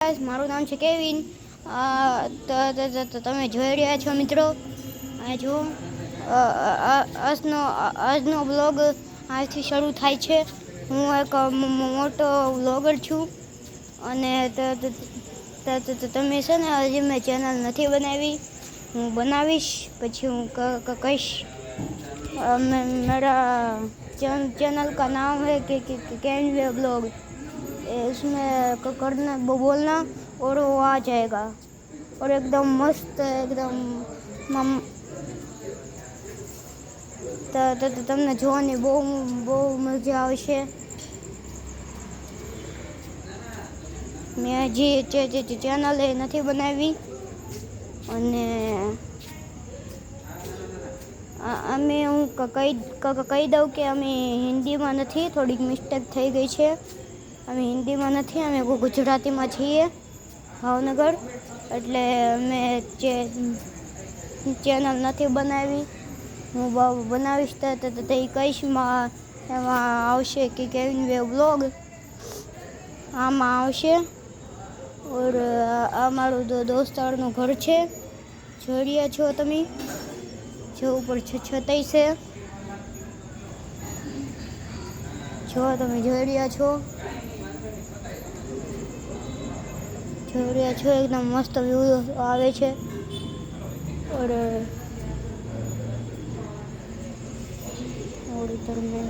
Guys, મારું નામ છે કેવિન। તમે જોઈ રહ્યા છો મિત્રો, આ જો આજનો બ્લોગ આજથી શરૂ થાય છે। હું એક મોટો બ્લોગર છું અને તમે છે ને હજી મેં ચેનલ નથી બનાવી, હું બનાવીશ પછી હું કહીશ। मेरा चैनल का नाम है कैनवे ब्लॉग। इसमें करना बोलना और वो आ जाएगा और एकदम मस्त एकदम તમને જોવાની બહુ મજા આવશે। મેં હજી ચેનલ નથી બનાવી અને અમે હું કહી દઉં કે અમે હિન્દીમાં નથી, થોડીક મિસ્ટેક થઈ ગઈ છે। અમે હિન્દીમાં નથી, અમે ગુજરાતીમાં છીએ ભાવનગર, એટલે અમે ચેનલ નથી બનાવી। હું બનાવીશ તો તે કહીશ, એમાં આવશે કે કેવિન વ્લોગ આમાં આવશે। ઓર આ મારું દોસ્તારનું ઘર છે, જોઈ રહ્યા છો તમે, જો ઉપર છતાઈ છે, જો તમે જોઈ રહ્યા છો એકદમ મસ્ત વ્યૂ આવે છે। और इधर में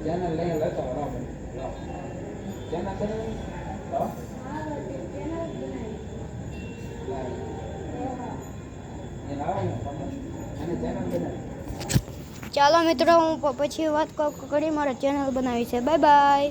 चैनल नहीं लेता हूँ चैनल ચાલો મિત્રો, હું પછી વાત કરી, મારા ચેનલ બનાવી છે। Bye bye.